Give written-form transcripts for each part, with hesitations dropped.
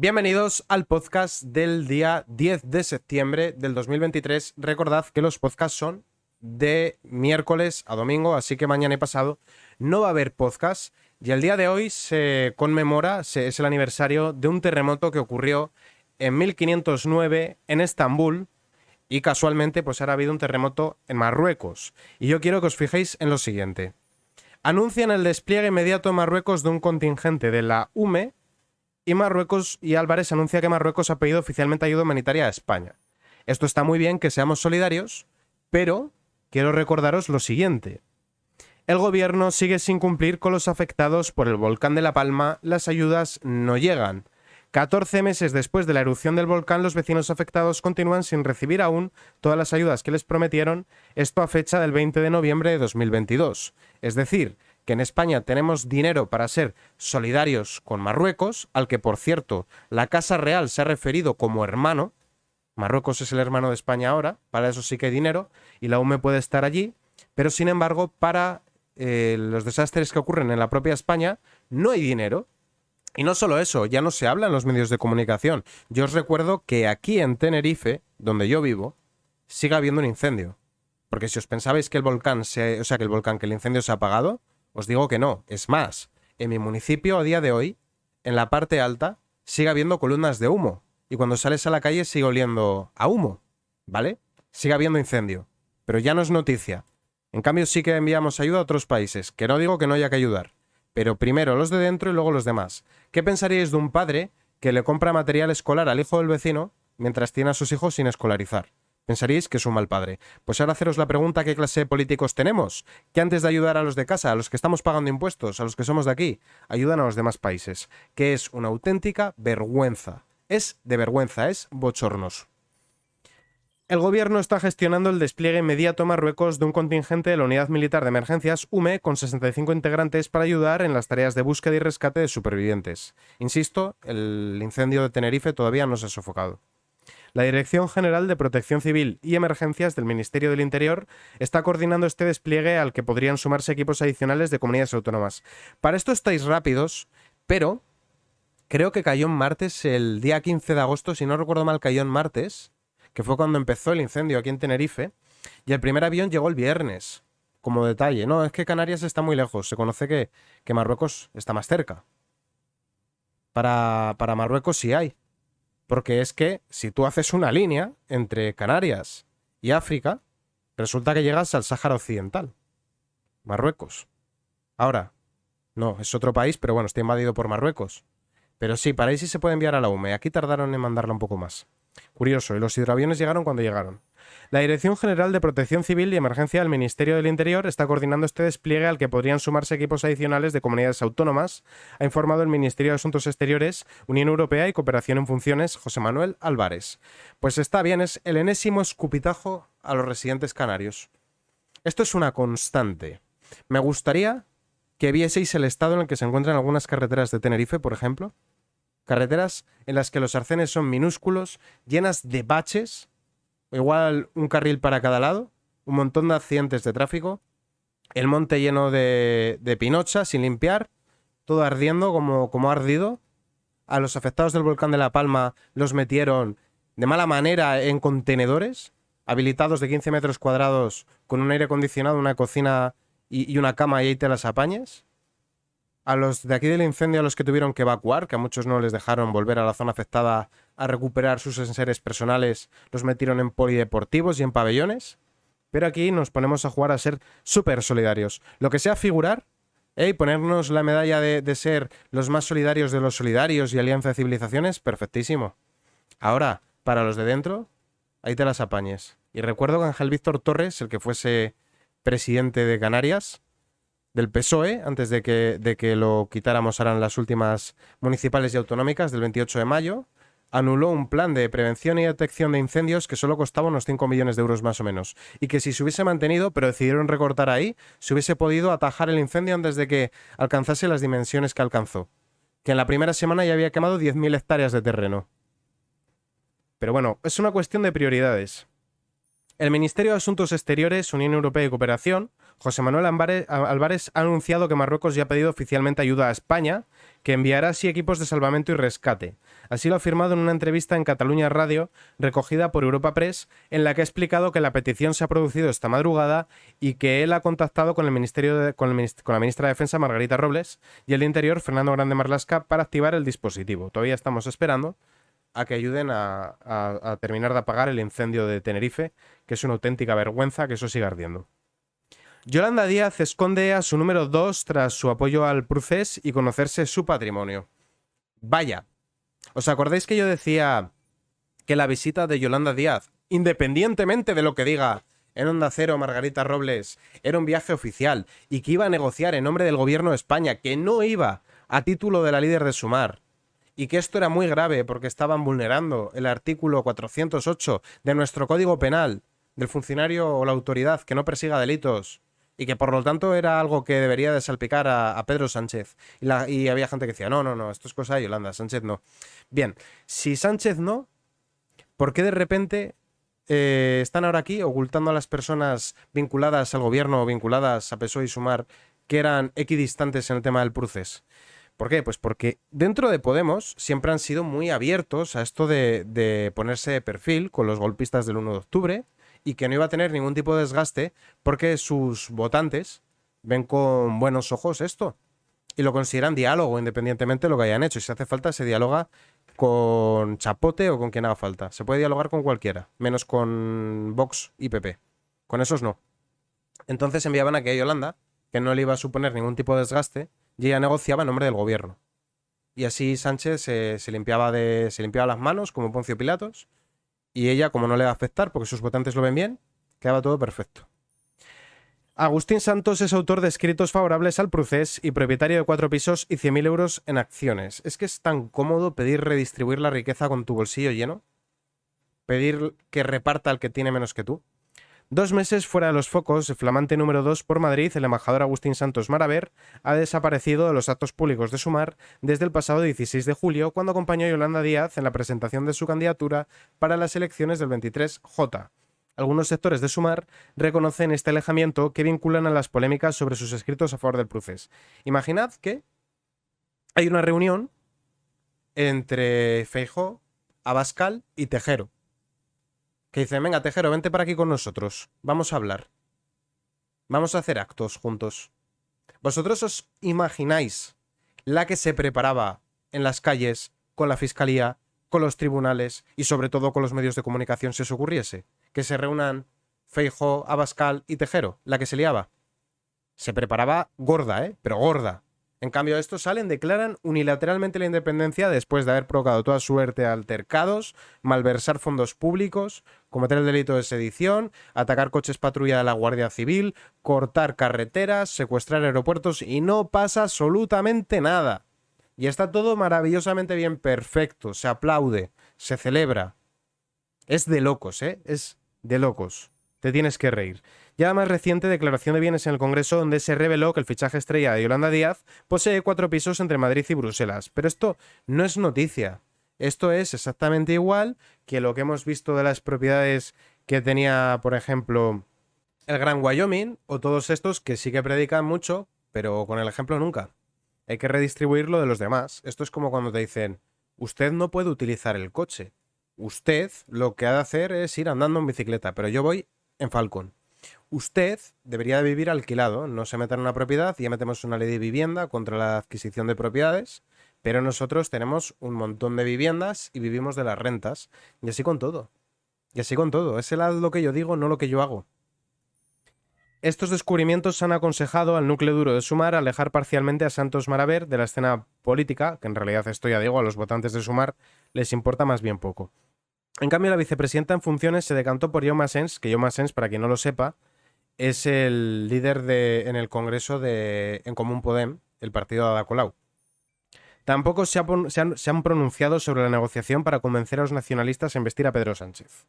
Bienvenidos al podcast del día 10 de septiembre del 2023. Recordad que los podcasts son de miércoles a domingo, así que mañana y pasado no va a haber podcast. Y el día de hoy se conmemora, es el aniversario de un terremoto que ocurrió en 1509 en Estambul. Y casualmente, pues ahora ha habido un terremoto en Marruecos. Y yo quiero que os fijéis en lo siguiente. Anuncian el despliegue inmediato en Marruecos de un contingente de la UME y Álvarez anuncia que Marruecos ha pedido oficialmente ayuda humanitaria a España. Esto está muy bien, que seamos solidarios, pero quiero recordaros lo siguiente. El gobierno sigue sin cumplir con los afectados por el volcán de La Palma, las ayudas no llegan. 14 meses después de la erupción del volcán, los vecinos afectados continúan sin recibir aún todas las ayudas que les prometieron, esto a fecha del 20 de noviembre de 2022. Es decir, que en España tenemos dinero para ser solidarios con Marruecos, al que, por cierto, la Casa Real se ha referido como hermano. Marruecos es el hermano de España ahora, para eso sí que hay dinero, y la UME puede estar allí, pero sin embargo, para los desastres que ocurren en la propia España, no hay dinero. Y no solo eso, ya no se habla en los medios de comunicación. Yo os recuerdo que aquí en Tenerife, donde yo vivo, sigue habiendo un incendio. Porque si os pensabais que que el incendio se ha apagado, os digo que no. Es más, en mi municipio a día de hoy, en la parte alta, sigue habiendo columnas de humo. Y cuando sales a la calle sigue oliendo a humo, ¿vale? Sigue habiendo incendio. Pero ya no es noticia. En cambio sí que enviamos ayuda a otros países, que no digo que no haya que ayudar. Pero primero los de dentro y luego los demás. ¿Qué pensaríais de un padre que le compra material escolar al hijo del vecino mientras tiene a sus hijos sin escolarizar? Pensaríais que es un mal padre. Pues ahora haceros la pregunta: ¿qué clase de políticos tenemos? Que antes de ayudar a los de casa, a los que estamos pagando impuestos, a los que somos de aquí, ayudan a los demás países. Que es una auténtica vergüenza. Es de vergüenza, es bochornoso. El gobierno está gestionando el despliegue inmediato en Marruecos de un contingente de la Unidad Militar de Emergencias UME con 65 integrantes para ayudar en las tareas de búsqueda y rescate de supervivientes. Insisto, el incendio de Tenerife todavía no se ha sofocado. La Dirección General de Protección Civil y Emergencias del Ministerio del Interior está coordinando este despliegue al que podrían sumarse equipos adicionales de comunidades autónomas. Para esto estáis rápidos, pero creo que cayó en martes, el día 15 de agosto, si no recuerdo mal, cayó en martes, que fue cuando empezó el incendio aquí en Tenerife, y el primer avión llegó el viernes, como detalle. No, es que Canarias está muy lejos, se conoce que Marruecos está más cerca. Para Marruecos sí hay. Porque es que si tú haces una línea entre Canarias y África, resulta que llegas al Sáhara Occidental, Marruecos. Ahora, no, es otro país, pero bueno, está invadido por Marruecos. Pero sí, para ahí sí se puede enviar a la UME. Aquí tardaron en mandarla un poco más. Curioso, y los hidroaviones llegaron cuando llegaron. La Dirección General de Protección Civil y Emergencia del Ministerio del Interior está coordinando este despliegue al que podrían sumarse equipos adicionales de comunidades autónomas, ha informado el Ministerio de Asuntos Exteriores, Unión Europea y Cooperación en Funciones, José Manuel Álvarez. Pues está bien, es el enésimo escupitajo a los residentes canarios. Esto es una constante. Me gustaría que vieseis el estado en el que se encuentran algunas carreteras de Tenerife, por ejemplo. Carreteras en las que los arcenes son minúsculos, llenas de baches, igual un carril para cada lado, un montón de accidentes de tráfico, el monte lleno de pinocha sin limpiar, todo ardiendo como ha ardido. A los afectados del volcán de La Palma los metieron de mala manera en contenedores, habilitados de 15 metros cuadrados, con un aire acondicionado, una cocina y una cama, y ahí te las apañes. A los de aquí del incendio, a los que tuvieron que evacuar, que a muchos no les dejaron volver a la zona afectada a recuperar sus enseres personales, los metieron en polideportivos y en pabellones. Pero aquí nos ponemos a jugar a ser súper solidarios. Lo que sea figurar, y ponernos la medalla de ser los más solidarios de los solidarios y alianza de civilizaciones, perfectísimo. Ahora, para los de dentro, ahí te las apañes. Y recuerdo que Ángel Víctor Torres, el que fuese presidente de Canarias, del PSOE, antes de que lo quitáramos ahora en las últimas municipales y autonómicas del 28 de mayo, anuló un plan de prevención y detección de incendios que solo costaba unos 5 millones de euros más o menos, y que si se hubiese mantenido, pero decidieron recortar ahí, se hubiese podido atajar el incendio antes de que alcanzase las dimensiones que alcanzó, que en la primera semana ya había quemado 10.000 hectáreas de terreno. Pero bueno, es una cuestión de prioridades. El Ministerio de Asuntos Exteriores, Unión Europea y Cooperación, José Manuel Álvarez ha anunciado que Marruecos ya ha pedido oficialmente ayuda a España, que enviará así equipos de salvamento y rescate. Así lo ha afirmado en una entrevista en Cataluña Radio, recogida por Europa Press, en la que ha explicado que la petición se ha producido esta madrugada y que él ha contactado con con la ministra de Defensa, Margarita Robles, y el de Interior, Fernando Grande Marlaska, para activar el dispositivo. Todavía estamos esperando a que ayuden a terminar de apagar el incendio de Tenerife, que es una auténtica vergüenza que eso siga ardiendo. Yolanda Díaz esconde a su número 2 tras su apoyo al procés y conocerse su patrimonio. Vaya, ¿os acordáis que yo decía que la visita de Yolanda Díaz, independientemente de lo que diga en Onda Cero Margarita Robles, era un viaje oficial y que iba a negociar en nombre del gobierno de España, que no iba a título de la líder de Sumar, y que esto era muy grave porque estaban vulnerando el artículo 408 de nuestro Código Penal del funcionario o la autoridad que no persiga delitos y que por lo tanto era algo que debería de salpicar a Pedro Sánchez? Y había gente que decía, no, esto es cosa de Yolanda, Sánchez no. Bien, si Sánchez no, ¿por qué de repente están ahora aquí ocultando a las personas vinculadas al gobierno o vinculadas a PSOE y Sumar que eran equidistantes en el tema del procés? ¿Por qué? Pues porque dentro de Podemos siempre han sido muy abiertos a esto de ponerse de perfil con los golpistas del 1 de octubre y que no iba a tener ningún tipo de desgaste porque sus votantes ven con buenos ojos esto y lo consideran diálogo independientemente de lo que hayan hecho. Y si hace falta, se dialoga con Chapote o con quien haga falta. Se puede dialogar con cualquiera, menos con Vox y PP. Con esos no. Entonces enviaban aquí a Yolanda, que no le iba a suponer ningún tipo de desgaste, y ella negociaba en nombre del gobierno. Y así Sánchez se limpiaba las manos como Poncio Pilatos, y ella, como no le va a afectar porque sus votantes lo ven bien, quedaba todo perfecto. Agustín Santos es autor de escritos favorables al procés y propietario de 4 pisos y 100.000 euros en acciones. ¿Es que es tan cómodo pedir redistribuir la riqueza con tu bolsillo lleno? ¿Pedir que reparta al que tiene menos que tú? 2 meses fuera de los focos, el flamante número 2 por Madrid, el embajador Agustín Santos Maraver, ha desaparecido de los actos públicos de Sumar desde el pasado 16 de julio, cuando acompañó a Yolanda Díaz en la presentación de su candidatura para las elecciones del 23J. Algunos sectores de Sumar reconocen este alejamiento que vinculan a las polémicas sobre sus escritos a favor del procés. Imaginad que hay una reunión entre Feijóo, Abascal y Tejero, que dicen, venga, Tejero, vente para aquí con nosotros, vamos a hablar, vamos a hacer actos juntos. ¿Vosotros os imagináis la que se preparaba en las calles, con la fiscalía, con los tribunales y sobre todo con los medios de comunicación si os ocurriese? Que se reúnan Feijóo, Abascal y Tejero, la que se liaba. Se preparaba gorda, pero gorda. En cambio, estos salen, declaran unilateralmente la independencia después de haber provocado toda suerte de altercados, malversar fondos públicos, cometer el delito de sedición, atacar coches patrulla de la Guardia Civil, cortar carreteras, secuestrar aeropuertos y no pasa absolutamente nada. Y está todo maravillosamente bien, perfecto, se aplaude, se celebra. Es de locos, es de locos. Te tienes que reír. Ya la más reciente declaración de bienes en el Congreso, donde se reveló que el fichaje estrella de Yolanda Díaz posee 4 pisos entre Madrid y Bruselas. Pero esto no es noticia. Esto es exactamente igual que lo que hemos visto de las propiedades que tenía, por ejemplo, el Gran Wyoming, o todos estos que sí que predican mucho, pero con el ejemplo nunca. Hay que redistribuir lo de los demás. Esto es como cuando te dicen, usted no puede utilizar el coche. Usted lo que ha de hacer es ir andando en bicicleta, pero yo voy en Falcon. Usted debería de vivir alquilado, no se meta en una propiedad, ya metemos una ley de vivienda contra la adquisición de propiedades, pero nosotros tenemos un montón de viviendas y vivimos de las rentas. Y así con todo. Y así con todo. Es lo que yo digo, no lo que yo hago. Estos descubrimientos han aconsejado al núcleo duro de Sumar a alejar parcialmente a Santos Maraver de la escena política, que en realidad esto ya digo, a los votantes de Sumar les importa más bien poco. En cambio, la vicepresidenta en funciones se decantó por Jaume Asens, que Jaume Asens, para quien no lo sepa, es el líder en el Congreso de En Común Podem, el partido de Ada Colau. Tampoco se han pronunciado sobre la negociación para convencer a los nacionalistas a investir a Pedro Sánchez.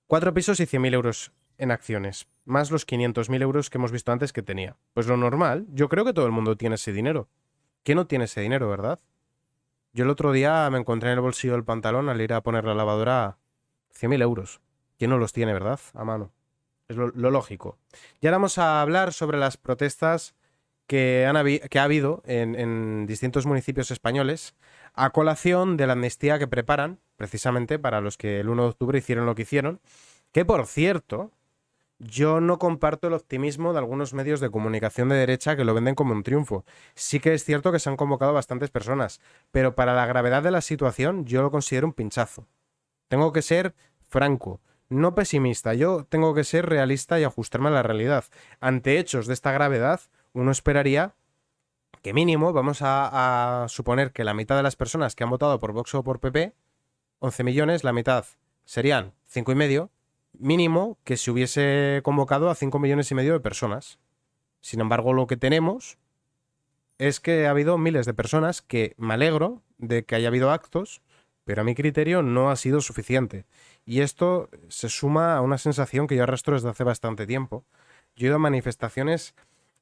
4 pisos y 100.000 euros en acciones, más los 500.000 euros que hemos visto antes que tenía. Pues lo normal, yo creo que todo el mundo tiene ese dinero. ¿Quién no tiene ese dinero, verdad? Yo el otro día me encontré en el bolsillo del pantalón al ir a poner la lavadora 100.000 euros. ¿Quién no los tiene, verdad? A mano. Es lo lógico. Y ahora vamos a hablar sobre las protestas que ha habido en distintos municipios españoles a colación de la amnistía que preparan, precisamente para los que el 1 de octubre hicieron lo que hicieron. Que por cierto, yo no comparto el optimismo de algunos medios de comunicación de derecha que lo venden como un triunfo. Sí que es cierto que se han convocado bastantes personas, pero para la gravedad de la situación yo lo considero un pinchazo. Tengo que ser franco, no pesimista. Yo tengo que ser realista y ajustarme a la realidad. Ante hechos de esta gravedad, uno esperaría que mínimo, vamos a suponer que la mitad de las personas que han votado por Vox o por PP, 11 millones, la mitad serían 5,5, mínimo que se hubiese convocado a 5,5 millones de personas. Sin embargo, lo que tenemos es que ha habido miles de personas que me alegro de que haya habido actos, pero a mi criterio no ha sido suficiente. Y esto se suma a una sensación que yo arrastro desde hace bastante tiempo. Yo he ido a manifestaciones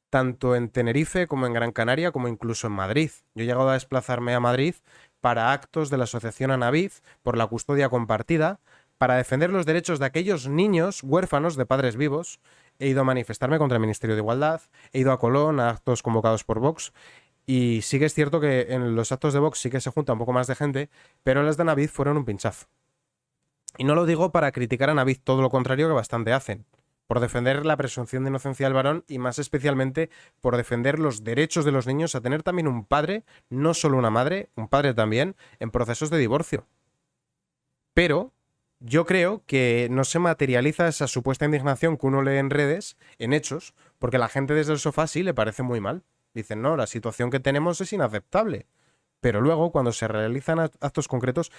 tanto en Tenerife como en Gran Canaria, como incluso en Madrid. Yo he llegado a desplazarme a Madrid para actos de la Asociación Anavid por la custodia compartida, para defender los derechos de aquellos niños huérfanos de padres vivos. He ido a manifestarme contra el Ministerio de Igualdad, he ido a Colón a actos convocados por Vox. Y sí que es cierto que en los actos de Vox sí que se junta un poco más de gente, pero las de Navid fueron un pinchazo. Y no lo digo para criticar a Navid, todo lo contrario que bastante hacen. Por defender la presunción de inocencia del varón y más especialmente por defender los derechos de los niños a tener también un padre, no solo una madre, un padre también, en procesos de divorcio. Pero yo creo que no se materializa esa supuesta indignación que uno lee en redes en hechos, porque la gente desde el sofá sí le parece muy mal. Dicen, no, la situación que tenemos es inaceptable. Pero luego, cuando se realizan actos concretos,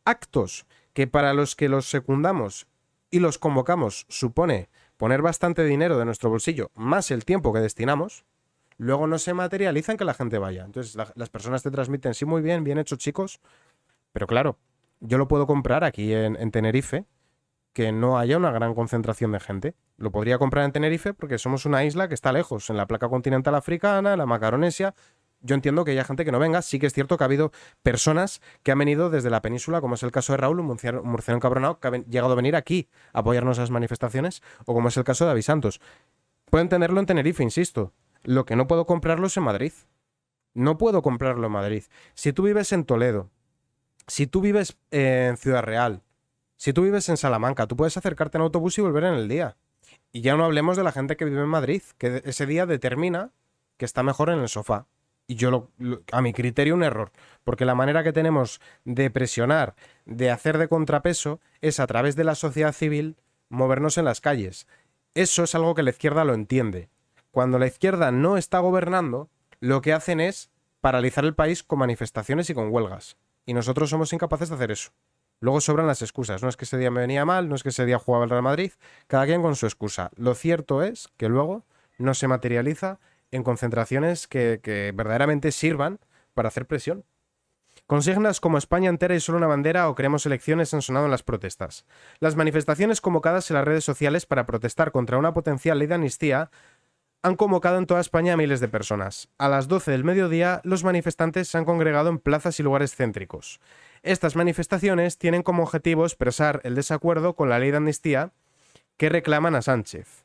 actos que para los que los secundamos y los convocamos supone poner bastante dinero de nuestro bolsillo, más el tiempo que destinamos, luego no se materializan que la gente vaya. Entonces las personas te transmiten, sí, muy bien, bien hecho chicos, pero claro, yo lo puedo comprar aquí en Tenerife, que no haya una gran concentración de gente. Lo podría comprar en Tenerife porque somos una isla que está lejos, en la placa continental africana, en la Macaronesia. Yo entiendo que haya gente que no venga. Sí que es cierto que ha habido personas que han venido desde la península, como es el caso de Raúl, un murciano encabronado, que ha llegado a venir aquí a apoyarnos a las manifestaciones, o como es el caso de David Santos. Pueden tenerlo en Tenerife, insisto. Lo que no puedo comprarlo es en Madrid. No puedo comprarlo en Madrid. Si tú vives en Toledo, si tú vives en Ciudad Real, si tú vives en Salamanca, tú puedes acercarte en autobús y volver en el día. Y ya no hablemos de la gente que vive en Madrid, que ese día determina que está mejor en el sofá. Y yo, a mi criterio, un error. Porque la manera que tenemos de presionar, de hacer de contrapeso, es a través de la sociedad civil movernos en las calles. Eso es algo que la izquierda lo entiende. Cuando la izquierda no está gobernando, lo que hacen es paralizar el país con manifestaciones y con huelgas. Y nosotros somos incapaces de hacer eso. Luego sobran las excusas. No es que ese día me venía mal, no es que ese día jugaba el Real Madrid, cada quien con su excusa. Lo cierto es que luego no se materializa en concentraciones que verdaderamente sirvan para hacer presión. Consignas como España entera y solo una bandera o queremos elecciones han sonado en las protestas. Las manifestaciones convocadas en las redes sociales para protestar contra una potencial ley de amnistía han convocado en toda España a miles de personas. A las 12 del mediodía, los manifestantes se han congregado en plazas y lugares céntricos. Estas manifestaciones tienen como objetivo expresar el desacuerdo con la ley de amnistía que reclaman a Sánchez,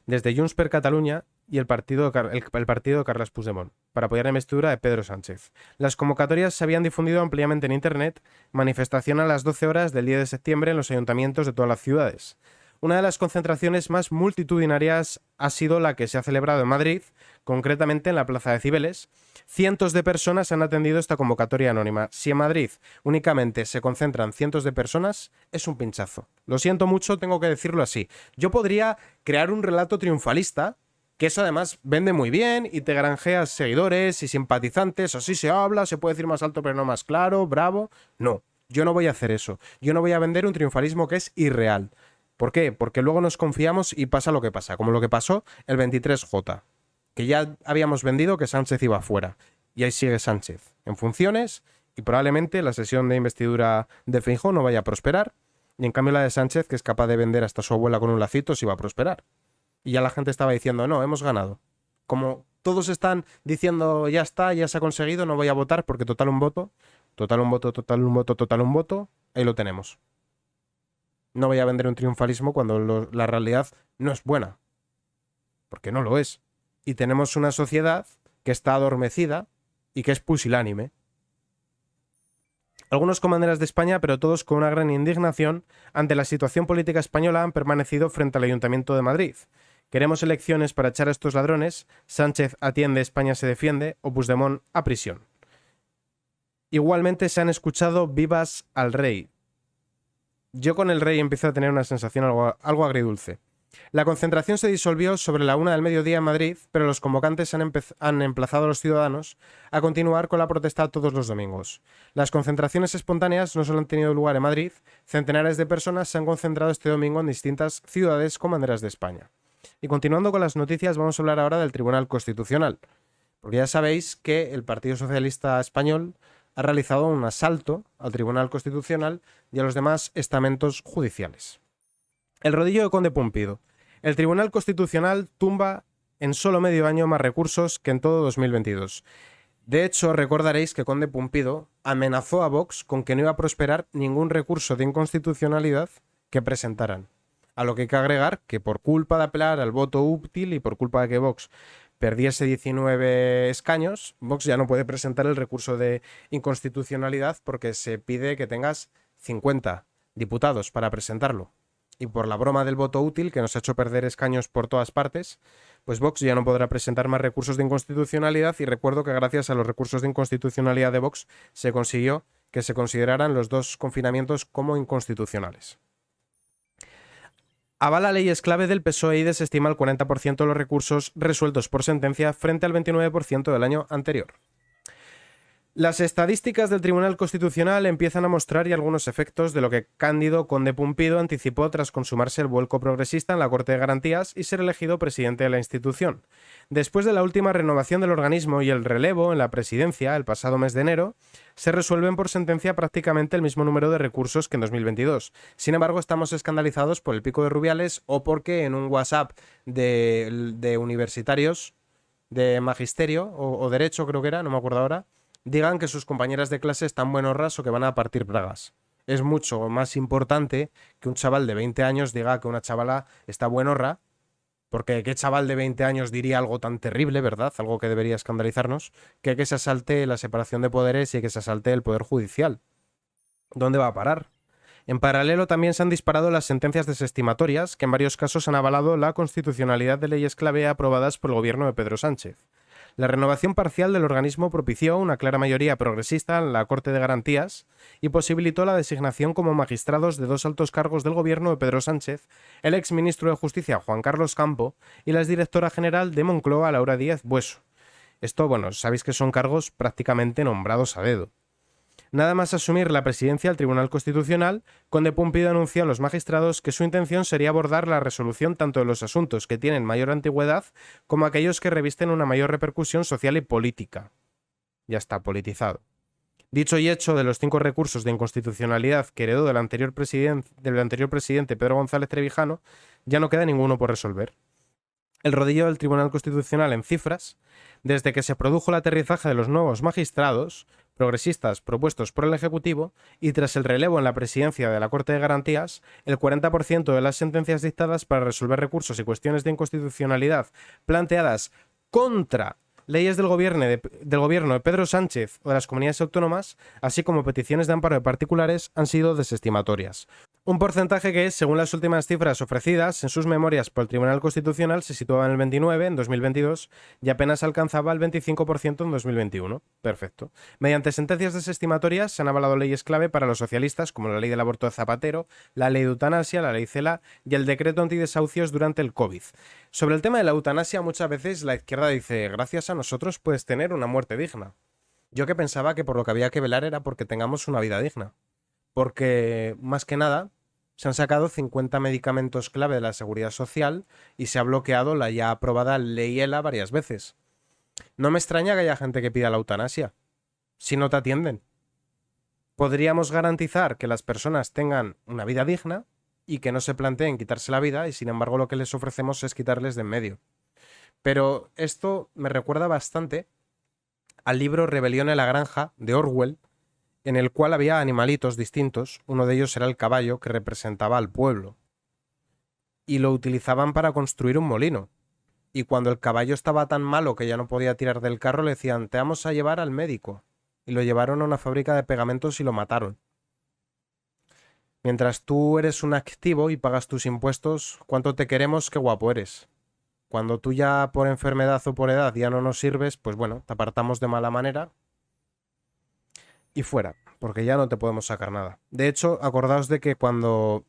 desde Junts per Catalunya y el partido de Carles Puigdemont, para apoyar la investidura de Pedro Sánchez. Las convocatorias se habían difundido ampliamente en Internet, manifestación a las 12 horas del 10 de septiembre en los ayuntamientos de todas las ciudades. Una de las concentraciones más multitudinarias ha sido la que se ha celebrado en Madrid, concretamente en la Plaza de Cibeles. Cientos de personas han atendido esta convocatoria anónima. Si en Madrid únicamente se concentran cientos de personas, es un pinchazo. Lo siento mucho, tengo que decirlo así. Yo podría crear un relato triunfalista, que eso además vende muy bien y te granjeas seguidores y simpatizantes. Así se habla, se puede decir más alto pero no más claro, bravo. No, yo no voy a hacer eso. Yo no voy a vender un triunfalismo que es irreal. ¿Por qué? Porque luego nos confiamos y pasa lo que pasa, como lo que pasó el 23J, que ya habíamos vendido que Sánchez iba fuera. Y ahí sigue Sánchez, en funciones, y probablemente la sesión de investidura de Feijóo no vaya a prosperar, y en cambio la de Sánchez, que es capaz de vender hasta su abuela con un lacito, sí va a prosperar. Y ya la gente estaba diciendo, no, hemos ganado. Como todos están diciendo, ya está, ya se ha conseguido, no voy a votar porque total un voto, total un voto, total un voto, total un voto, ahí lo tenemos. No voy a vender un triunfalismo cuando la realidad no es buena, porque no lo es. Y tenemos una sociedad que está adormecida y que es pusilánime. Algunos con banderas de España, pero todos con una gran indignación ante la situación política española, han permanecido frente al Ayuntamiento de Madrid. Queremos elecciones para echar a estos ladrones. Sánchez atiende, España se defiende, o Puigdemont a prisión. Igualmente se han escuchado vivas al rey. Yo con el rey empiezo a tener una sensación algo agridulce. La concentración se disolvió sobre la 1 del mediodía en Madrid, pero los convocantes han emplazado a los ciudadanos a continuar con la protesta todos los domingos. Las concentraciones espontáneas no solo han tenido lugar en Madrid, centenares de personas se han concentrado este domingo en distintas ciudades con banderas de España. Y continuando con las noticias, vamos a hablar ahora del Tribunal Constitucional, porque ya sabéis que el Partido Socialista Español ha realizado un asalto al Tribunal Constitucional y a los demás estamentos judiciales. El rodillo de Conde Pumpido. El Tribunal Constitucional tumba en solo medio año más recursos que en todo 2022. De hecho, recordaréis que Conde Pumpido amenazó a Vox con que no iba a prosperar ningún recurso de inconstitucionalidad que presentaran. A lo que hay que agregar que por culpa de apelar al voto útil y por culpa de que Vox perdiese 19 escaños, Vox ya no puede presentar el recurso de inconstitucionalidad porque se pide que tengas 50 diputados para presentarlo. Y por la broma del voto útil, que nos ha hecho perder escaños por todas partes, pues Vox ya no podrá presentar más recursos de inconstitucionalidad. Y recuerdo que gracias a los recursos de inconstitucionalidad de Vox se consiguió que se consideraran los 2 confinamientos como inconstitucionales. Avala leyes clave del PSOE y desestima el 40% de los recursos resueltos por sentencia frente al 29% del año anterior. Las estadísticas del Tribunal Constitucional empiezan a mostrar ya algunos efectos de lo que Cándido Conde Pumpido anticipó tras consumarse el vuelco progresista en la Corte de Garantías y ser elegido presidente de la institución. Después de la última renovación del organismo y el relevo en la presidencia el pasado mes de enero, se resuelven por sentencia prácticamente el mismo número de recursos que en 2022. Sin embargo, estamos escandalizados por el pico de Rubiales o porque en un WhatsApp de universitarios de magisterio o derecho, creo que era, no me acuerdo ahora, digan que sus compañeras de clase están buenorras o que van a partir bragas. Es mucho más importante que un chaval de 20 años diga que una chavala está buenorra, porque qué chaval de 20 años diría algo tan terrible, ¿verdad? Algo que debería escandalizarnos, que se asalte la separación de poderes y que se asalte el poder judicial. ¿Dónde va a parar? En paralelo también se han disparado las sentencias desestimatorias, que en varios casos han avalado la constitucionalidad de leyes clave aprobadas por el gobierno de Pedro Sánchez. La renovación parcial del organismo propició una clara mayoría progresista en la Corte de Garantías y posibilitó la designación como magistrados de 2 altos cargos del gobierno de Pedro Sánchez, el exministro de Justicia Juan Carlos Campo y la exdirectora general de Moncloa Laura Díaz Bueso. Esto, bueno, sabéis que son cargos prácticamente nombrados a dedo. Nada más asumir la presidencia del Tribunal Constitucional, Conde Pumpido anunció a los magistrados que su intención sería abordar la resolución tanto de los asuntos que tienen mayor antigüedad como aquellos que revisten una mayor repercusión social y política. Ya está politizado. Dicho y hecho, de los 5 recursos de inconstitucionalidad que heredó del anterior presidente Pedro González Trevijano, ya no queda ninguno por resolver. El rodillo del Tribunal Constitucional en cifras, desde que se produjo el aterrizaje de los nuevos magistrados progresistas propuestos por el Ejecutivo y tras el relevo en la presidencia de la Corte de Garantías, el 40% de las sentencias dictadas para resolver recursos y cuestiones de inconstitucionalidad planteadas contra leyes del gobierno de Pedro Sánchez o de las comunidades autónomas, así como peticiones de amparo de particulares, han sido desestimatorias. Un porcentaje que, según las últimas cifras ofrecidas en sus memorias por el Tribunal Constitucional, se situaba en el 29% en 2022 y apenas alcanzaba el 25% en 2021. Perfecto. Mediante sentencias desestimatorias se han avalado leyes clave para los socialistas, como la ley del aborto de Zapatero, la ley de eutanasia, la ley CELA y el decreto antidesahucios durante el COVID. Sobre el tema de la eutanasia, muchas veces la izquierda dice, gracias a nosotros puedes tener una muerte digna. Yo que pensaba que por lo que había que velar era porque tengamos una vida digna. Porque, más que nada, se han sacado 50 medicamentos clave de la seguridad social y se ha bloqueado la ya aprobada ley ELA varias veces. No me extraña que haya gente que pida la eutanasia, si no te atienden. Podríamos garantizar que las personas tengan una vida digna y que no se planteen quitarse la vida y sin embargo lo que les ofrecemos es quitarles de en medio. Pero esto me recuerda bastante al libro Rebelión en la Granja de Orwell, en el cual había animalitos distintos. Uno de ellos era el caballo, que representaba al pueblo. Y lo utilizaban para construir un molino. Y cuando el caballo estaba tan malo que ya no podía tirar del carro, le decían, te vamos a llevar al médico. Y lo llevaron a una fábrica de pegamentos y lo mataron. Mientras tú eres un activo y pagas tus impuestos, ¿cuánto te queremos? Qué guapo eres. Cuando tú ya por enfermedad o por edad ya no nos sirves, pues bueno, te apartamos de mala manera y fuera, porque ya no te podemos sacar nada. De hecho, acordaos de que cuando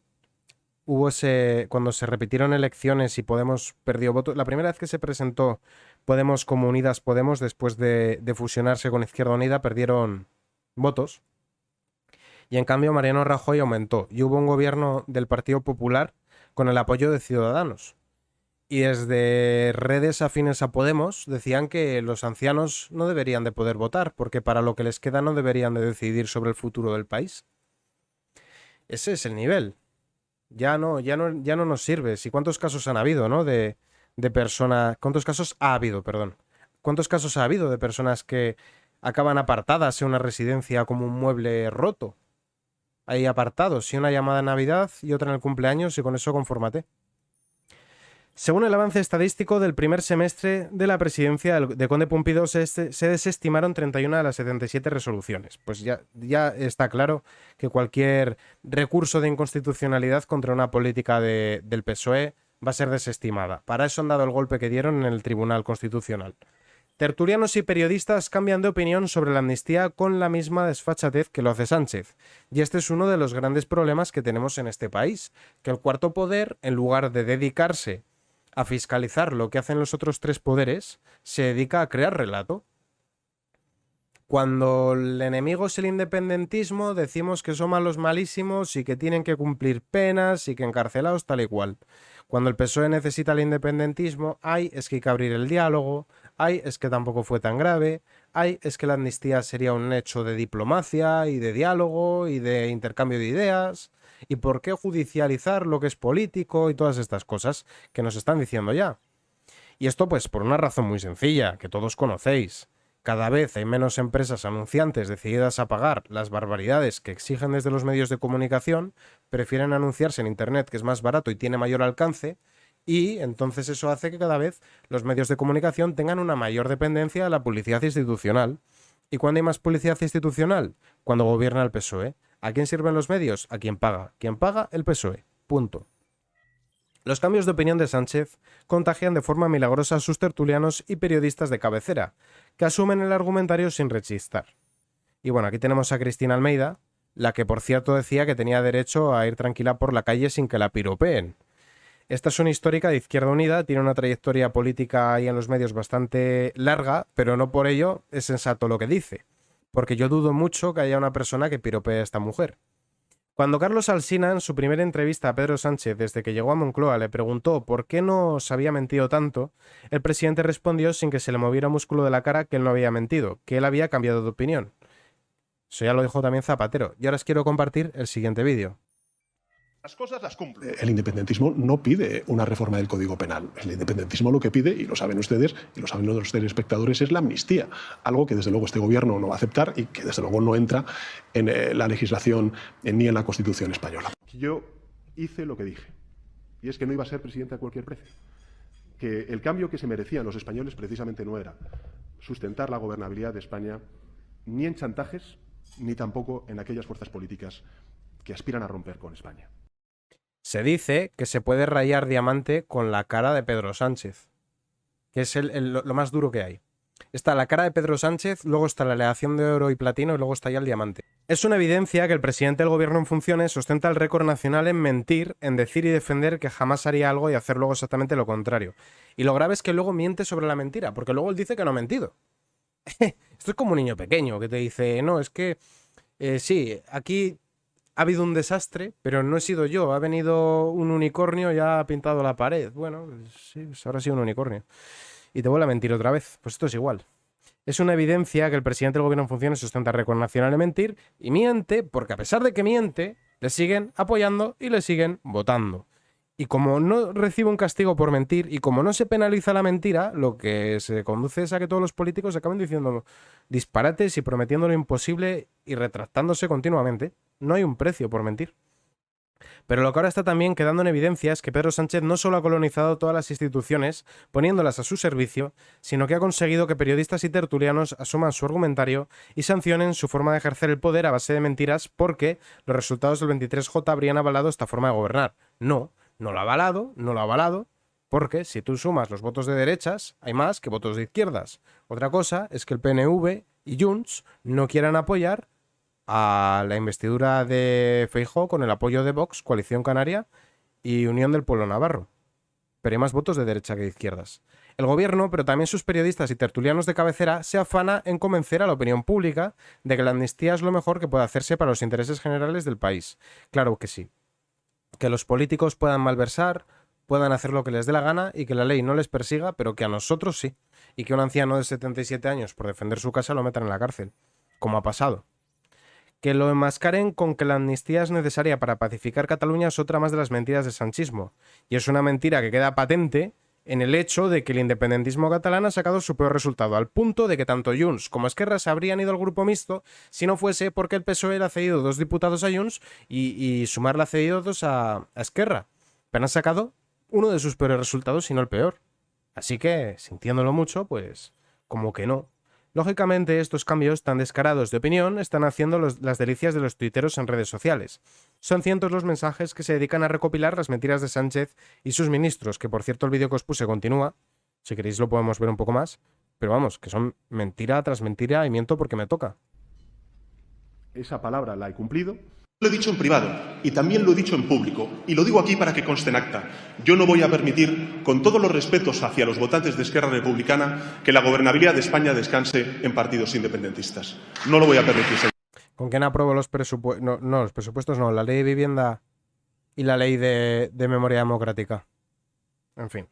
cuando se repitieron elecciones y Podemos perdió votos, la primera vez que se presentó Podemos como Unidas Podemos, después de fusionarse con Izquierda Unida, perdieron votos. Y en cambio Mariano Rajoy aumentó y hubo un gobierno del Partido Popular con el apoyo de Ciudadanos. Y desde redes afines a Podemos decían que los ancianos no deberían de poder votar, porque para lo que les queda no deberían de decidir sobre el futuro del país. Ese es el nivel. Ya no nos sirve. ¿Y cuántos casos han habido, no? De personas. ¿Cuántos casos ha habido, perdón? ¿Cuántos casos ha habido de personas que acaban apartadas en una residencia como un mueble roto? Ahí apartados, y una llamada en Navidad y otra en el cumpleaños, y con eso confórmate. Según el avance estadístico del primer semestre de la presidencia de Conde Pumpido, se desestimaron 31 de las 77 resoluciones. Pues ya está claro que cualquier recurso de inconstitucionalidad contra una política del PSOE va a ser desestimada. Para eso han dado el golpe que dieron en el Tribunal Constitucional. Tertulianos y periodistas cambian de opinión sobre la amnistía con la misma desfachatez que lo hace Sánchez. Y este es uno de los grandes problemas que tenemos en este país, que el cuarto poder, en lugar de dedicarse a fiscalizar lo que hacen los otros tres poderes, se dedica a crear relato. Cuando el enemigo es el independentismo, decimos que son malos malísimos y que tienen que cumplir penas y que encarcelados tal y cual. Cuando el PSOE necesita el independentismo, es que hay que abrir el diálogo, es que tampoco fue tan grave, es que la amnistía sería un hecho de diplomacia y de diálogo y de intercambio de ideas. ¿Y por qué judicializar lo que es político y todas estas cosas que nos están diciendo ya? Y esto pues por una razón muy sencilla, que todos conocéis. Cada vez hay menos empresas anunciantes decididas a pagar las barbaridades que exigen desde los medios de comunicación, prefieren anunciarse en Internet, que es más barato y tiene mayor alcance, y entonces eso hace que cada vez los medios de comunicación tengan una mayor dependencia de la publicidad institucional. ¿Y cuándo hay más publicidad institucional? Cuando gobierna el PSOE. ¿A quién sirven los medios? A quien paga. ¿Quién paga? El PSOE. Punto. Los cambios de opinión de Sánchez contagian de forma milagrosa a sus tertulianos y periodistas de cabecera, que asumen el argumentario sin rechistar. Y bueno, aquí tenemos a Cristina Almeida, la que por cierto decía que tenía derecho a ir tranquila por la calle sin que la piropeen. Esta es una histórica de Izquierda Unida, tiene una trayectoria política ahí en los medios bastante larga, pero no por ello es sensato lo que dice, porque yo dudo mucho que haya una persona que piropee a esta mujer. Cuando Carlos Alsina, en su primera entrevista a Pedro Sánchez desde que llegó a Moncloa, le preguntó por qué nos había mentido tanto, el presidente respondió sin que se le moviera un músculo de la cara que él no había mentido, que él había cambiado de opinión. Eso ya lo dijo también Zapatero. Y ahora os quiero compartir el siguiente vídeo. Las cosas las cumple. El independentismo no pide una reforma del Código Penal. El independentismo lo que pide, y lo saben ustedes, y lo saben los telespectadores, es la amnistía. Algo que desde luego este gobierno no va a aceptar y que desde luego no entra en la legislación ni en la Constitución española. Yo hice lo que dije, y es que no iba a ser presidente a cualquier precio. Que el cambio que se merecían los españoles precisamente no era sustentar la gobernabilidad de España ni en chantajes, ni tampoco en aquellas fuerzas políticas que aspiran a romper con España. Se dice que se puede rayar diamante con la cara de Pedro Sánchez, que es lo más duro que hay. Está la cara de Pedro Sánchez, luego está la aleación de oro y platino y luego está ya el diamante. Es una evidencia que el presidente del gobierno en funciones ostenta el récord nacional en mentir, en decir y defender que jamás haría algo y hacer luego exactamente lo contrario. Y lo grave es que luego miente sobre la mentira, porque luego él dice que no ha mentido. Esto es como un niño pequeño que te dice, no, es que sí, aquí ha habido un desastre, pero no he sido yo, ha venido un unicornio y ha pintado la pared. Bueno, sí, pues ahora ha sido un unicornio. Y te vuelve a mentir otra vez. Pues esto es igual. Es una evidencia que el presidente del gobierno en funciones ostenta récord nacional en mentir y miente porque a pesar de que miente, le siguen apoyando y le siguen votando. Y como no recibe un castigo por mentir y como no se penaliza la mentira, lo que se conduce es a que todos los políticos acaben diciendo disparates y prometiendo lo imposible y retractándose continuamente. No hay un precio por mentir. Pero lo que ahora está también quedando en evidencia es que Pedro Sánchez no solo ha colonizado todas las instituciones, poniéndolas a su servicio, sino que ha conseguido que periodistas y tertulianos asuman su argumentario y sancionen su forma de ejercer el poder a base de mentiras porque los resultados del 23J habrían avalado esta forma de gobernar. No lo ha avalado, porque si tú sumas los votos de derechas, hay más que votos de izquierdas. Otra cosa es que el PNV y Junts no quieran apoyar a la investidura de Feijóo con el apoyo de Vox, Coalición Canaria y Unión del Pueblo Navarro. Pero hay más votos de derecha que de izquierdas. El gobierno, pero también sus periodistas y tertulianos de cabecera, se afana en convencer a la opinión pública de que la amnistía es lo mejor que puede hacerse para los intereses generales del país. Claro que sí. Que los políticos puedan malversar, puedan hacer lo que les dé la gana y que la ley no les persiga, pero que a nosotros sí. Y que un anciano de 77 años por defender su casa lo metan en la cárcel, como ha pasado. Que lo enmascaren con que la amnistía es necesaria para pacificar Cataluña es otra más de las mentiras del sanchismo. Y es una mentira que queda patente en el hecho de que el independentismo catalán ha sacado su peor resultado, al punto de que tanto Junts como Esquerra se habrían ido al grupo mixto si no fuese porque el PSOE le ha cedido 2 diputados a Junts y Sumar le ha cedido 2 a Esquerra. Pero han sacado uno de sus peores resultados, si no el peor. Así que, sintiéndolo mucho, pues como que no. Lógicamente, estos cambios tan descarados de opinión están haciendo las delicias de los tuiteros en redes sociales. Son cientos los mensajes que se dedican a recopilar las mentiras de Sánchez y sus ministros, que por cierto el vídeo que os puse continúa. Si queréis lo podemos ver un poco más. Pero vamos, que son mentira tras mentira y miento porque me toca. Esa palabra la he cumplido. Lo he dicho en privado y también lo he dicho en público y lo digo aquí para que conste en acta. Yo no voy a permitir, con todos los respetos hacia los votantes de Esquerra Republicana, que la gobernabilidad de España descanse en partidos independentistas. No lo voy a permitir, señor. ¿Con quién apruebo los presupuestos? No, los presupuestos no, la ley de vivienda y la ley de memoria democrática. En fin.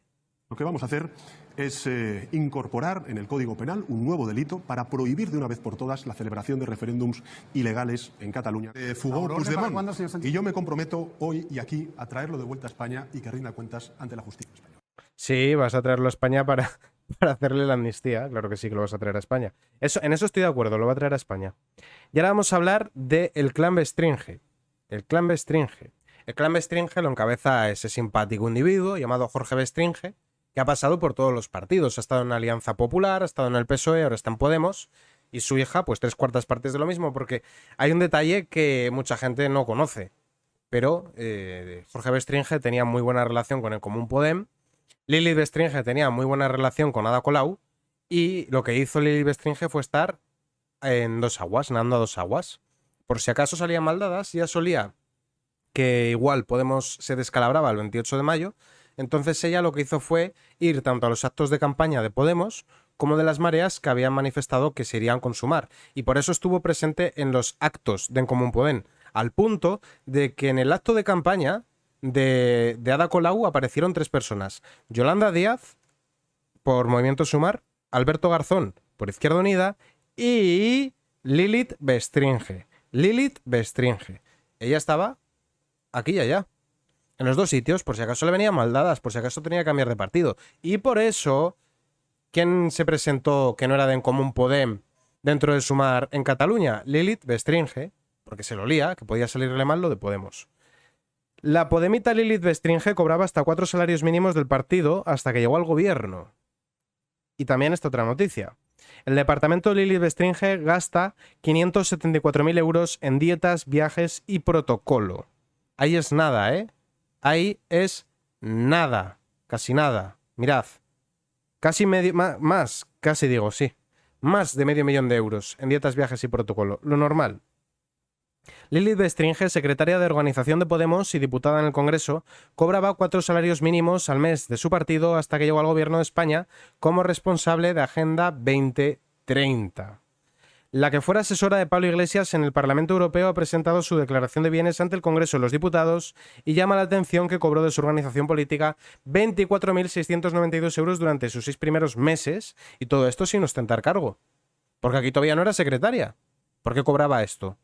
Lo que vamos a hacer es incorporar en el Código Penal un nuevo delito para prohibir de una vez por todas la celebración de referéndums ilegales en Cataluña. Fugó Puigdemont y yo me comprometo hoy y aquí a traerlo de vuelta a España y que rinda cuentas ante la justicia española. Sí, vas a traerlo a España para hacerle la amnistía. Claro que sí que lo vas a traer a España. En eso estoy de acuerdo, lo va a traer a España. Y ahora vamos a hablar del clan Bestringe. El clan Bestringe. El clan Bestringe lo encabeza ese simpático individuo llamado Jorge Bestringe, que ha pasado por todos los partidos. Ha estado en Alianza Popular, ha estado en el PSOE, ahora está en Podemos. Y su hija, pues 3/4 partes de lo mismo, porque hay un detalle que mucha gente no conoce. Pero Jorge Bestringe tenía muy buena relación con el Común Podem. Lili Bestringe tenía muy buena relación con Ada Colau. Y lo que hizo Lili Bestringe fue estar en 2 aguas, nadando a 2 aguas. Por si acaso salían mal dadas, ya solía que igual Podemos se descalabraba el 28 de mayo. Entonces ella lo que hizo fue ir tanto a los actos de campaña de Podemos como de las mareas que habían manifestado que se irían con Sumar. Y por eso estuvo presente en los actos de En Común Podem, al punto de que en el acto de campaña de Ada Colau aparecieron 3 personas. Yolanda Díaz, por Movimiento Sumar, Alberto Garzón, por Izquierda Unida, y Lilith Bestringe. Lilith Bestringe. Ella estaba aquí y allá. En los 2 sitios, por si acaso le venían mal dadas, por si acaso tenía que cambiar de partido. Y por eso, ¿quién se presentó que no era de En Común Podem dentro de Sumar en Cataluña? Lilith Bestringe, porque se lo lía, que podía salirle mal lo de Podemos. La podemita Lilith Bestringe cobraba hasta 4 salarios mínimos del partido hasta que llegó al gobierno. Y también esta otra noticia. El departamento de Lilith Bestringe gasta 574.000 euros en dietas, viajes y protocolo. Ahí es nada, ¿eh? Ahí es nada, casi nada. Mirad, casi medio, más de medio millón de euros en dietas, viajes y protocolo, lo normal. Lilith Bestringe, secretaria de Organización de Podemos y diputada en el Congreso, cobraba 4 salarios mínimos al mes de su partido hasta que llegó al gobierno de España como responsable de Agenda 2030. La que fuera asesora de Pablo Iglesias en el Parlamento Europeo ha presentado su declaración de bienes ante el Congreso de los Diputados y llama la atención que cobró de su organización política 24.692 euros durante sus 6 primeros meses, y todo esto sin ostentar cargo. Porque aquí todavía no era secretaria. ¿Por qué cobraba esto?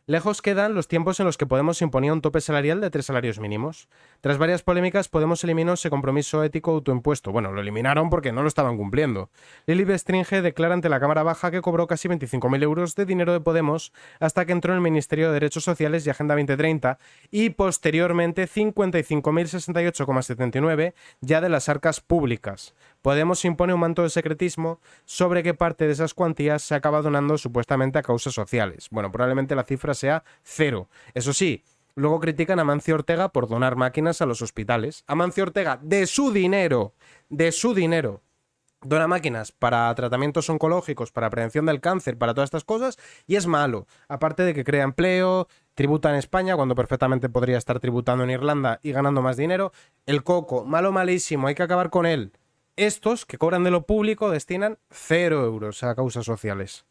Lejos quedan los tiempos en los que Podemos imponía un tope salarial de 3 salarios mínimos. Tras varias polémicas, Podemos eliminó ese compromiso ético autoimpuesto. Bueno, lo eliminaron porque no lo estaban cumpliendo. Lili Bestringe declara ante la Cámara Baja que cobró casi 25.000 euros de dinero de Podemos hasta que entró en el Ministerio de Derechos Sociales y Agenda 2030 y posteriormente 55.068,79 ya de las arcas públicas. Podemos impone un manto de secretismo sobre qué parte de esas cuantías se acaba donando supuestamente a causas sociales. Bueno, probablemente la cifra sea 0. Eso sí, luego critican a Amancio Ortega por donar máquinas a los hospitales. Amancio Ortega, de su dinero, dona máquinas para tratamientos oncológicos, para prevención del cáncer, para todas estas cosas, y es malo. Aparte de que crea empleo, tributa en España cuando perfectamente podría estar tributando en Irlanda y ganando más dinero. El coco, malo, malísimo, hay que acabar con él. Estos, que cobran de lo público, destinan 0 euros a causas sociales.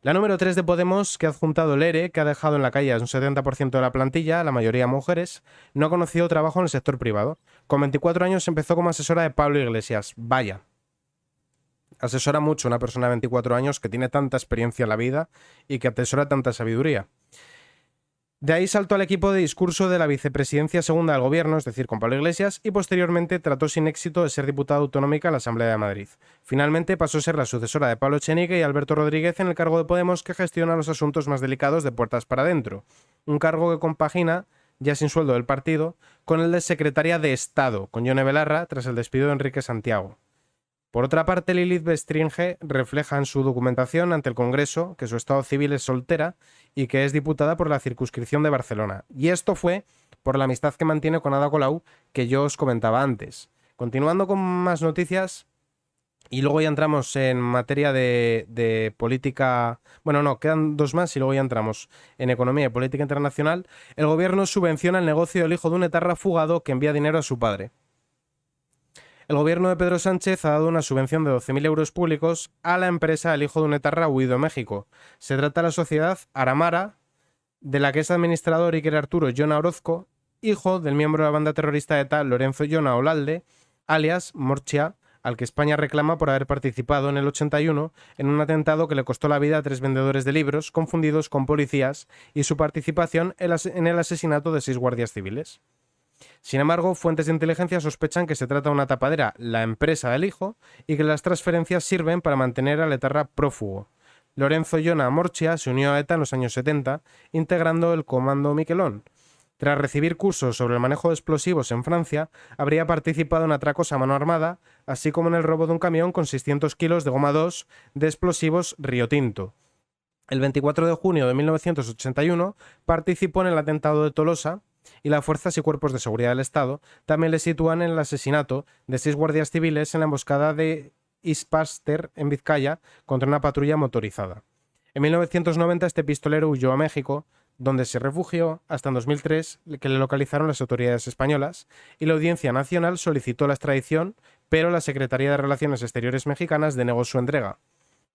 La número 3 de Podemos, que ha adjuntado el ERE, que ha dejado en la calle a un 70% de la plantilla, la mayoría mujeres, no ha conocido trabajo en el sector privado. Con 24 años empezó como asesora de Pablo Iglesias. Vaya. Asesora mucho una persona de 24 años que tiene tanta experiencia en la vida y que atesora tanta sabiduría. De ahí saltó al equipo de discurso de la vicepresidencia segunda del gobierno, es decir, con Pablo Iglesias, y posteriormente trató sin éxito de ser diputada autonómica en la Asamblea de Madrid. Finalmente pasó a ser la sucesora de Pablo Echenique y Alberto Rodríguez en el cargo de Podemos, que gestiona los asuntos más delicados de puertas para adentro. Un cargo que compagina, ya sin sueldo del partido, con el de secretaria de Estado, con Yone Belarra, tras el despido de Enrique Santiago. Por otra parte, Lilith Bestringe refleja en su documentación ante el Congreso que su estado civil es soltera y que es diputada por la circunscripción de Barcelona. Y esto fue por la amistad que mantiene con Ada Colau, que yo os comentaba antes. Continuando con más noticias, y luego ya entramos en materia de política... Bueno, no, quedan 2 más y luego ya entramos en economía y política internacional. El gobierno subvenciona el negocio del hijo de un etarra fugado que envía dinero a su padre. El gobierno de Pedro Sánchez ha dado una subvención de 12.000 euros públicos a la empresa El Hijo de un Etarra huido a México. Se trata de la sociedad Aramara, de la que es administrador Iker Arturo Jona Orozco, hijo del miembro de la banda terrorista ETA Lorenzo Jona Olalde, alias Morchia, al que España reclama por haber participado en el 81 en un atentado que le costó la vida a 3 vendedores de libros confundidos con policías y su participación en el asesinato de 6 guardias civiles. Sin embargo, fuentes de inteligencia sospechan que se trata de una tapadera, la empresa del hijo, y que las transferencias sirven para mantener al etarra prófugo. Lorenzo Jona Morchia se unió a ETA en los años 70, integrando el Comando Miquelón. Tras recibir cursos sobre el manejo de explosivos en Francia, habría participado en atracos a mano armada, así como en el robo de un camión con 600 kilos de goma 2 de explosivos Río Tinto. El 24 de junio de 1981 participó en el atentado de Tolosa, y las fuerzas y cuerpos de seguridad del Estado también le sitúan en el asesinato de 6 guardias civiles en la emboscada de Ispaster, en Vizcaya, contra una patrulla motorizada. En 1990 este pistolero huyó a México, donde se refugió hasta en 2003, que le localizaron las autoridades españolas, y la Audiencia Nacional solicitó la extradición, pero la Secretaría de Relaciones Exteriores mexicanas denegó su entrega.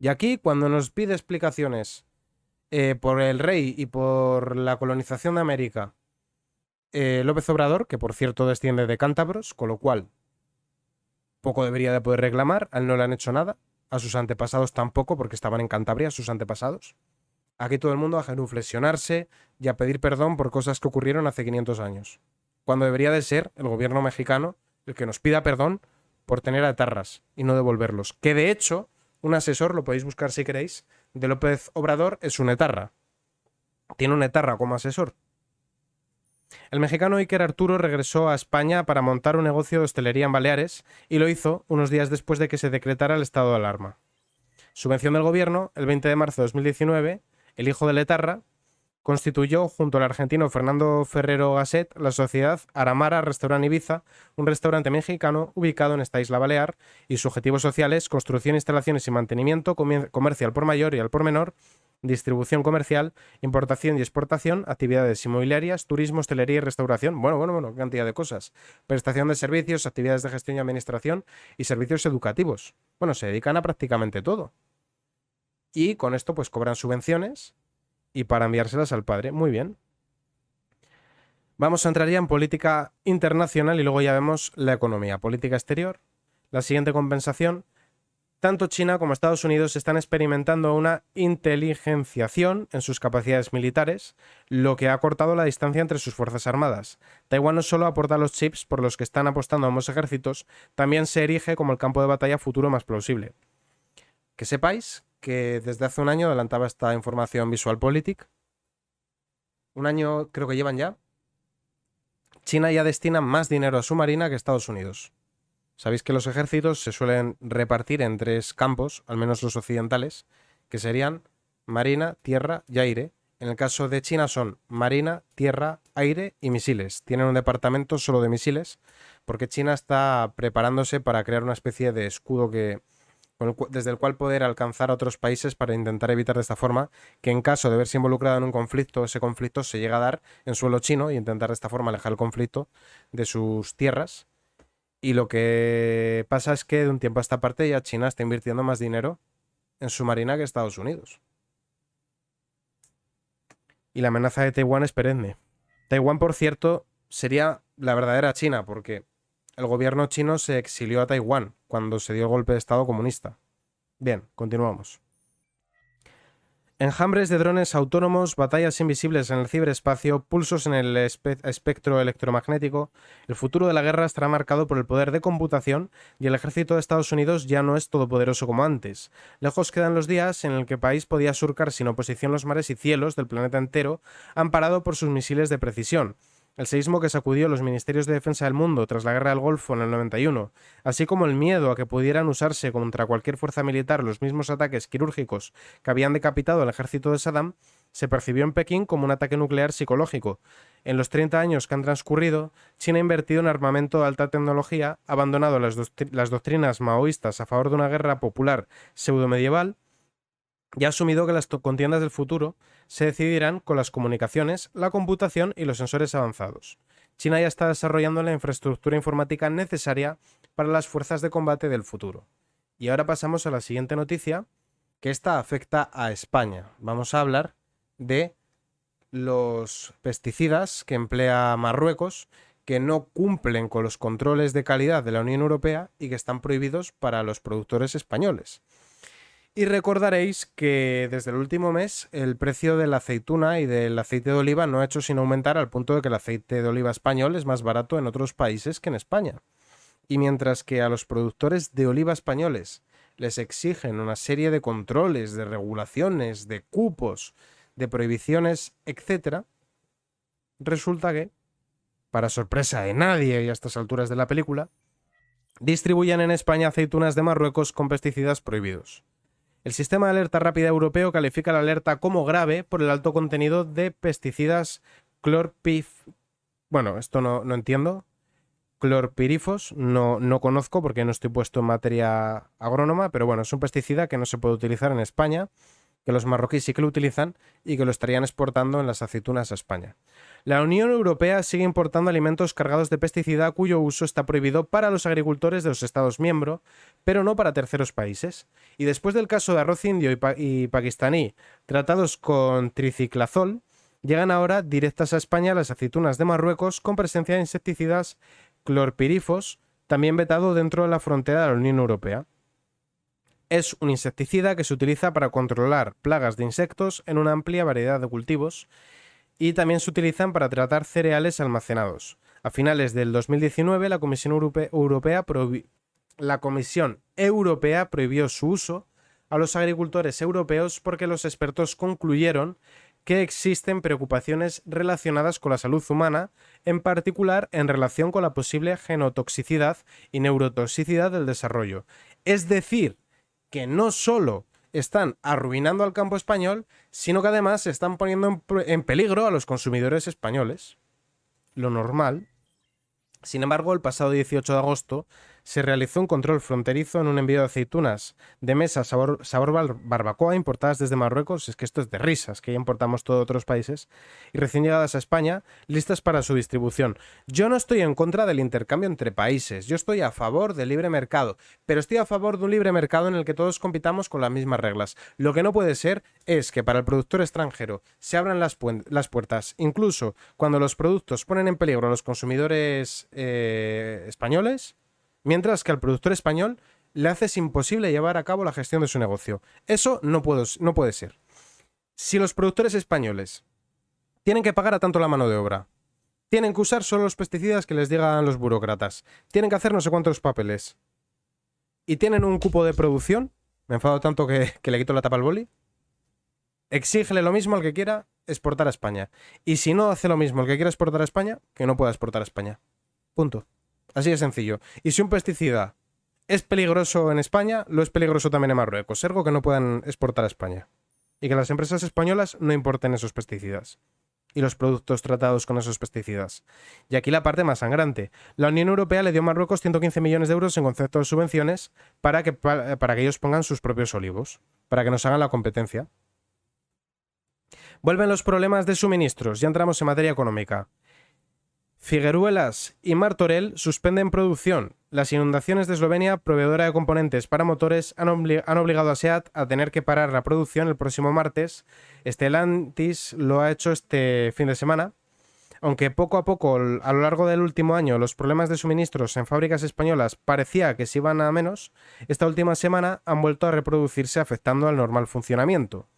Y aquí, cuando nos pide explicaciones por el rey y por la colonización de América, López Obrador, que por cierto desciende de cántabros, con lo cual poco debería de poder reclamar, a él no le han hecho nada, a sus antepasados tampoco, porque estaban en Cantabria, sus antepasados. Aquí todo el mundo a genuflexionarse y a pedir perdón por cosas que ocurrieron hace 500 años, cuando debería de ser el gobierno mexicano el que nos pida perdón por tener a etarras y no devolverlos. Que de hecho, un asesor, lo podéis buscar si queréis, de López Obrador es un etarra. Tiene un etarra como asesor. El mexicano Iker Arturo regresó a España para montar un negocio de hostelería en Baleares y lo hizo unos días después de que se decretara el estado de alarma. Subvención del gobierno, el 20 de marzo de 2019, el hijo del etarra constituyó, junto al argentino Fernando Ferrero Gasset, la sociedad Aramara Restaurant Ibiza, un restaurante mexicano ubicado en esta isla balear, y su objetivo social es construcción, instalaciones y mantenimiento, comercio al por mayor y al por menor, distribución comercial, importación y exportación, actividades inmobiliarias, turismo, hostelería y restauración, bueno, cantidad de cosas, prestación de servicios, actividades de gestión y administración y servicios educativos. Bueno, se dedican a prácticamente todo. Y con esto pues cobran subvenciones y para enviárselas al padre. Muy bien. Vamos a entrar ya en política internacional y luego ya vemos la economía. Política exterior. La siguiente compensación Tanto China como Estados Unidos están experimentando una inteligenciación en sus capacidades militares, lo que ha cortado la distancia entre sus fuerzas armadas. Taiwán no solo aporta los chips por los que están apostando ambos ejércitos, también se erige como el campo de batalla futuro más plausible. Que sepáis que desde hace un año adelantaba esta información VisualPolitik. Un año creo que llevan ya. China ya destina más dinero a su marina que Estados Unidos. Sabéis que los ejércitos se suelen repartir en 3 campos, al menos los occidentales, que serían marina, tierra y aire. En el caso de China son marina, tierra, aire y misiles. Tienen un departamento solo de misiles, porque China está preparándose para crear una especie de escudo desde el cual poder alcanzar a otros países para intentar evitar de esta forma que en caso de verse involucrado en un conflicto, ese conflicto se llega a dar en suelo chino y intentar de esta forma alejar el conflicto de sus tierras. Y lo que pasa es que de un tiempo a esta parte ya China está invirtiendo más dinero en su marina que Estados Unidos. Y la amenaza de Taiwán es perenne. Taiwán, por cierto, sería la verdadera China, porque el gobierno chino se exilió a Taiwán cuando se dio el golpe de Estado comunista. Bien, continuamos. Enjambres de drones autónomos, batallas invisibles en el ciberespacio, pulsos en el espectro electromagnético. El futuro de la guerra estará marcado por el poder de computación y el ejército de Estados Unidos ya no es todopoderoso como antes. Lejos quedan los días en el que el país podía surcar sin oposición los mares y cielos del planeta entero, amparado por sus misiles de precisión. El seísmo que sacudió los ministerios de defensa del mundo tras la guerra del Golfo en el 91, así como el miedo a que pudieran usarse contra cualquier fuerza militar los mismos ataques quirúrgicos que habían decapitado al ejército de Saddam, se percibió en Pekín como un ataque nuclear psicológico. En los 30 años que han transcurrido, China ha invertido en armamento de alta tecnología, ha abandonado las doctrinas maoístas a favor de una guerra popular pseudomedieval, y ha asumido que las contiendas del futuro se decidirán con las comunicaciones, la computación y los sensores avanzados. China ya está desarrollando la infraestructura informática necesaria para las fuerzas de combate del futuro. Y ahora pasamos a la siguiente noticia, que esta afecta a España. Vamos a hablar de los pesticidas que emplea Marruecos, que no cumplen con los controles de calidad de la Unión Europea y que están prohibidos para los productores españoles. Y recordaréis que desde el último mes el precio de la aceituna y del aceite de oliva no ha hecho sino aumentar al punto de que el aceite de oliva español es más barato en otros países que en España. Y mientras que a los productores de oliva españoles les exigen una serie de controles, de regulaciones, de cupos, de prohibiciones, etc., resulta que, para sorpresa de nadie y a estas alturas de la película, distribuyen en España aceitunas de Marruecos con pesticidas prohibidos. El sistema de alerta rápida europeo califica la alerta como grave por el alto contenido de pesticidas Bueno, esto no entiendo. Clorpirifos, no conozco porque no estoy puesto en materia agrónoma, pero bueno, es un pesticida que no se puede utilizar en España, que los marroquíes sí que lo utilizan y que lo estarían exportando en las aceitunas a España. La Unión Europea sigue importando alimentos cargados de pesticida cuyo uso está prohibido para los agricultores de los Estados miembros, pero no para terceros países. Y después del caso de arroz indio y pakistaní tratados con triciclazol, llegan ahora directas a España las aceitunas de Marruecos con presencia de insecticidas clorpirifos, también vetado dentro de la frontera de la Unión Europea. Es un insecticida que se utiliza para controlar plagas de insectos en una amplia variedad de cultivos y también se utilizan para tratar cereales almacenados. A finales del 2019, la Comisión Europea prohibió su uso a los agricultores europeos porque los expertos concluyeron que existen preocupaciones relacionadas con la salud humana, en particular en relación con la posible genotoxicidad y neurotoxicidad del desarrollo. Es decir, que no solo están arruinando al campo español, sino que además están poniendo en peligro a los consumidores españoles. Lo normal. Sin embargo, el pasado 18 de agosto se realizó un control fronterizo en un envío de aceitunas de mesa sabor barbacoa importadas desde Marruecos. Es que esto es de risas, que ya importamos todo de otros países, y recién llegadas a España, listas para su distribución. Yo no estoy en contra del intercambio entre países, yo estoy a favor del libre mercado, pero estoy a favor de un libre mercado en el que todos compitamos con las mismas reglas. Lo que no puede ser es que para el productor extranjero se abran las puertas, incluso cuando los productos ponen en peligro a los consumidores españoles, mientras que al productor español le haces imposible llevar a cabo la gestión de su negocio. Eso no puede ser. Si los productores españoles tienen que pagar a tanto la mano de obra, tienen que usar solo los pesticidas que les digan los burócratas, tienen que hacer no sé cuántos papeles, y tienen un cupo de producción, me enfado tanto que le quito la tapa al boli, exígele lo mismo al que quiera exportar a España. Y si no hace lo mismo el que quiera exportar a España, que no pueda exportar a España. Punto. Así de sencillo. Y si un pesticida es peligroso en España, lo es peligroso también en Marruecos. Ergo que no puedan exportar a España. Y que las empresas españolas no importen esos pesticidas y los productos tratados con esos pesticidas. Y aquí la parte más sangrante. La Unión Europea le dio a Marruecos 115 millones de euros en concepto de subvenciones para que ellos pongan sus propios olivos, para que nos hagan la competencia. Vuelven los problemas de suministros, ya entramos en materia económica. Figueruelas y Martorell suspenden producción. Las inundaciones de Eslovenia, proveedora de componentes para motores, han obligado a SEAT a tener que parar la producción el próximo martes. Stellantis lo ha hecho este fin de semana. Aunque poco a poco, a lo largo del último año, los problemas de suministros en fábricas españolas parecía que se iban a menos, esta última semana han vuelto a reproducirse afectando al normal funcionamiento.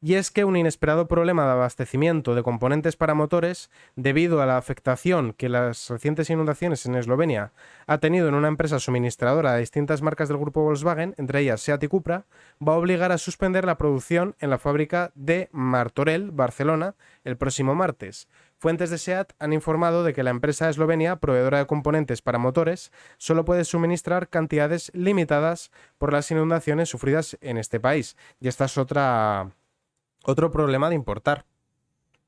Y es que un inesperado problema de abastecimiento de componentes para motores, debido a la afectación que las recientes inundaciones en Eslovenia ha tenido en una empresa suministradora de distintas marcas del grupo Volkswagen, entre ellas SEAT y Cupra, va a obligar a suspender la producción en la fábrica de Martorell, Barcelona, el próximo martes. Fuentes de SEAT han informado de que la empresa eslovenia, proveedora de componentes para motores, solo puede suministrar cantidades limitadas por las inundaciones sufridas en este país. Y esta es otro problema de importar.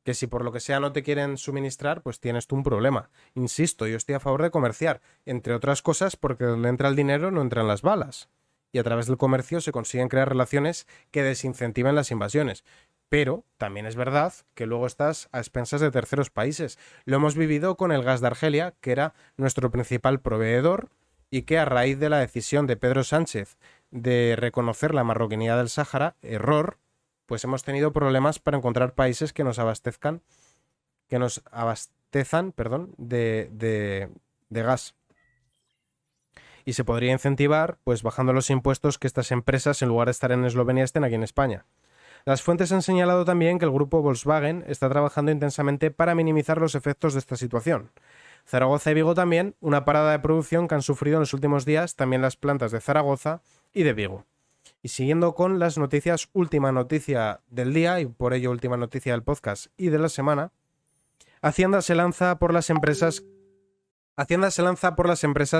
Que si por lo que sea no te quieren suministrar, pues tienes tú un problema. Insisto, yo estoy a favor de comerciar, entre otras cosas porque donde entra el dinero no entran las balas. Y a través del comercio se consiguen crear relaciones que desincentiven las invasiones. Pero también es verdad que luego estás a expensas de terceros países. Lo hemos vivido con el gas de Argelia, que era nuestro principal proveedor, y que a raíz de la decisión de Pedro Sánchez de reconocer la marroquinidad del Sáhara, error, pues hemos tenido problemas para encontrar países que nos abastezcan, de gas. Y se podría incentivar, pues bajando los impuestos, que estas empresas, en lugar de estar en Eslovenia, estén aquí en España. Las fuentes han señalado también que el grupo Volkswagen está trabajando intensamente para minimizar los efectos de esta situación. Zaragoza y Vigo también, una parada de producción que han sufrido en los últimos días también las plantas de Zaragoza y de Vigo. Y siguiendo con las noticias, última noticia del día y por ello última noticia del podcast y de la semana, Hacienda se lanza por las empresas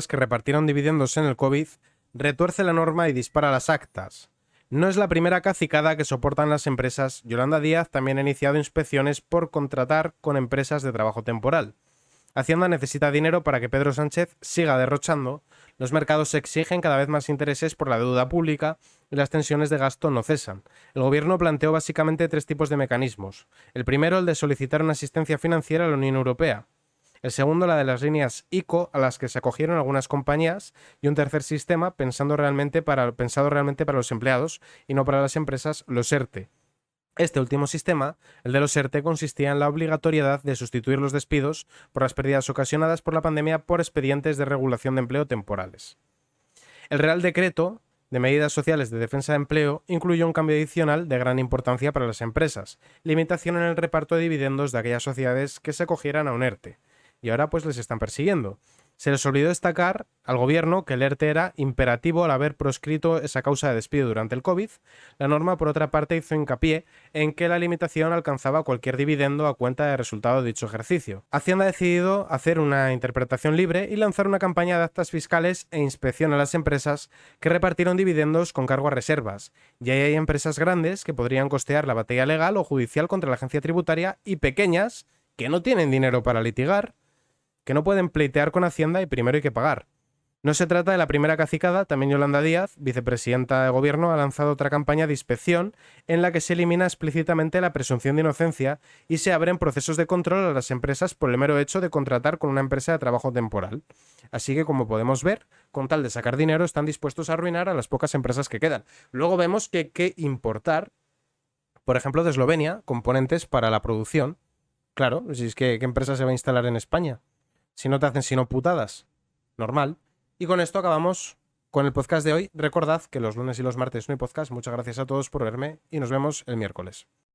que repartieron dividendos en el COVID, retuerce la norma y dispara las actas. No es la primera cacicada que soportan las empresas. Yolanda Díaz también ha iniciado inspecciones por contratar con empresas de trabajo temporal. Hacienda necesita dinero para que Pedro Sánchez siga derrochando. Los mercados exigen cada vez más intereses por la deuda pública y las tensiones de gasto no cesan. El gobierno planteó básicamente 3 tipos de mecanismos. El primero, el de solicitar una asistencia financiera a la Unión Europea. El segundo, la de las líneas ICO a las que se acogieron algunas compañías. Y un tercer sistema pensado realmente para los empleados y no para las empresas, los ERTE. Este último sistema, el de los ERTE, consistía en la obligatoriedad de sustituir los despidos por las pérdidas ocasionadas por la pandemia por expedientes de regulación de empleo temporales. El Real Decreto de Medidas Sociales de Defensa de Empleo incluyó un cambio adicional de gran importancia para las empresas, limitación en el reparto de dividendos de aquellas sociedades que se acogieran a un ERTE. Y ahora pues les están persiguiendo. Se les olvidó destacar al gobierno que el ERTE era imperativo al haber proscrito esa causa de despido durante el COVID. La norma, por otra parte, hizo hincapié en que la limitación alcanzaba cualquier dividendo a cuenta de resultado de dicho ejercicio. Hacienda ha decidido hacer una interpretación libre y lanzar una campaña de actas fiscales e inspección a las empresas que repartieron dividendos con cargo a reservas. Y ahí hay empresas grandes que podrían costear la batalla legal o judicial contra la agencia tributaria y pequeñas que no tienen dinero para litigar, que no pueden pleitear con Hacienda y primero hay que pagar. No se trata de la primera cacicada. También Yolanda Díaz, vicepresidenta de Gobierno, ha lanzado otra campaña de inspección en la que se elimina explícitamente la presunción de inocencia y se abren procesos de control a las empresas por el mero hecho de contratar con una empresa de trabajo temporal. Así que, como podemos ver, con tal de sacar dinero están dispuestos a arruinar a las pocas empresas que quedan. Luego vemos que hay que importar, por ejemplo, de Eslovenia, componentes para la producción. Claro, si es que ¿qué empresa se va a instalar en España? Si no te hacen sino putadas. Normal. Y con esto acabamos con el podcast de hoy. Recordad que los lunes y los martes no hay podcast. Muchas gracias a todos por verme y nos vemos el miércoles.